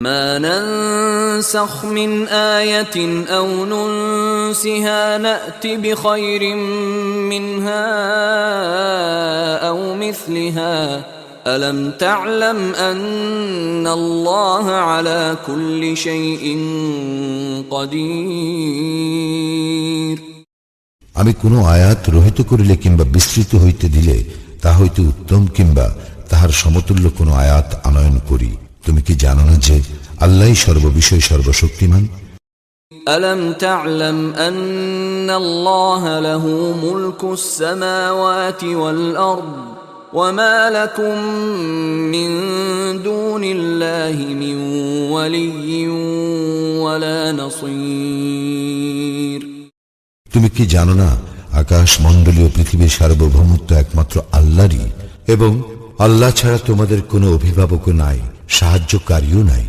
ما ننسخ من آية أو ننسها نأت بخير منها أو مثلها ألم تعلم أن الله على كل شيء قدير আমি কোনো আয়াত রহিত করিলে কিংবা বিস্তৃত হইতে দিলে তা হইতে উত্তম কিংবা তাহার সমতুল্য কোনো আয়াত আনয়ন করি। তুমি কি জানো না যে আল্লাহই সর্ববিষয়ে সর্বশক্তিমান? ألم تعلم أن الله له ملك السماوات والأرض وما لكم من دون الله من ولي ولا نصير তুমি কি জানো না আকাশ মণ্ডলীয় পৃথিবীর সার্বভৌমত্ব একমাত্র আল্লাহরই এবং আল্লাহ ছাড়া তোমাদের কোনো অভিভাবকও নাই, সাহায্যকারীও নাই।